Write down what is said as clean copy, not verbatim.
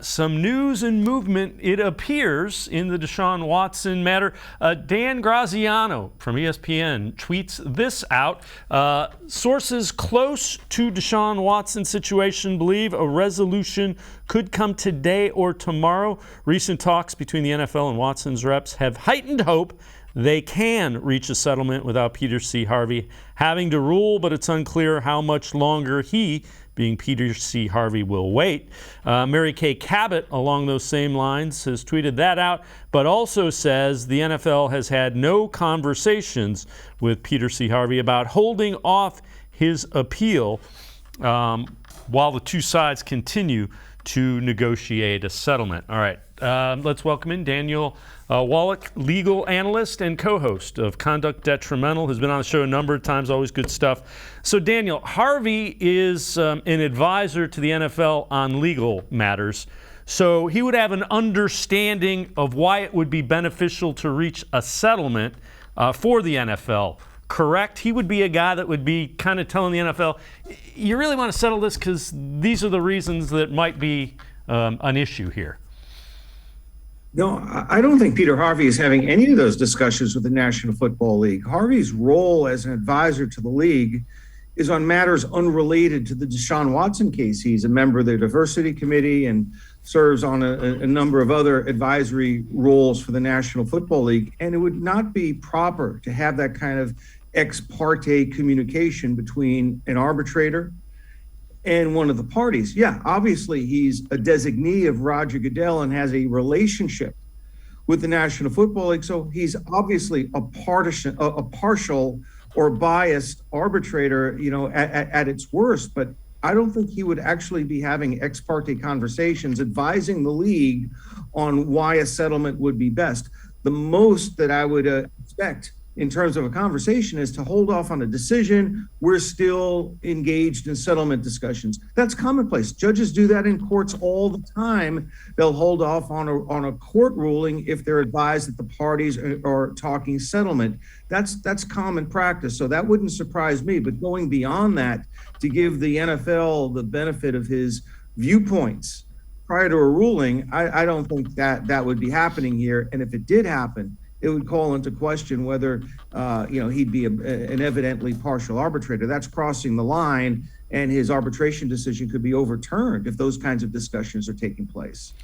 Some news and movement, it appears, in the Deshaun Watson matter. Dan Graziano from ESPN tweets this out. Sources close to Deshaun Watson's situation believe a resolution could come today or tomorrow. Recent talks between the NFL and Watson's reps have heightened hope they can reach a settlement without Peter C. Harvey having to rule, but it's unclear how much longer he, being Peter C. Harvey, will wait. Mary Kay Cabot, along those same lines, has tweeted that out, but also says the NFL has had no conversations with Peter C. Harvey about holding off his appeal while the two sides continue to negotiate a settlement. All right, let's welcome in Daniel Wallach, legal analyst and co-host of Conduct Detrimental, has been on the show a number of times, always good stuff. So Daniel, Harvey is an advisor to the NFL on legal matters, so he would have an understanding of why it would be beneficial to reach a settlement for the NFL. Correct? He would be a guy that would be kind of telling the NFL, you really want to settle this because these are the reasons that might be an issue here. No, I don't think Peter Harvey is having any of those discussions with the National Football League. Harvey's role as an advisor to the league is on matters unrelated to the Deshaun Watson case. He's a member of the diversity committee and serves on a number of other advisory roles for the National Football League. And it would not be proper to have that kind of ex parte communication between an arbitrator and one of the parties. Yeah, obviously he's a designee of Roger Goodell and has a relationship with the National Football League. So he's obviously a partial or biased arbitrator, at its worst. But I don't think he would actually be having ex parte conversations advising the league on why a settlement would be best. The most that I would expect in terms of a conversation is to hold off on a decision. We're still engaged in settlement discussions. That's commonplace. Judges do that in courts all the time. They'll hold off on a court ruling if they're advised that the parties are talking settlement. That's common practice. So that wouldn't surprise me. But going beyond that, to give the NFL the benefit of his viewpoints prior to a ruling, I don't think that would be happening here. And if it did happen, it would call into question whether, he'd be an evidently partial arbitrator. That's crossing the line, and his arbitration decision could be overturned if those kinds of discussions are taking place.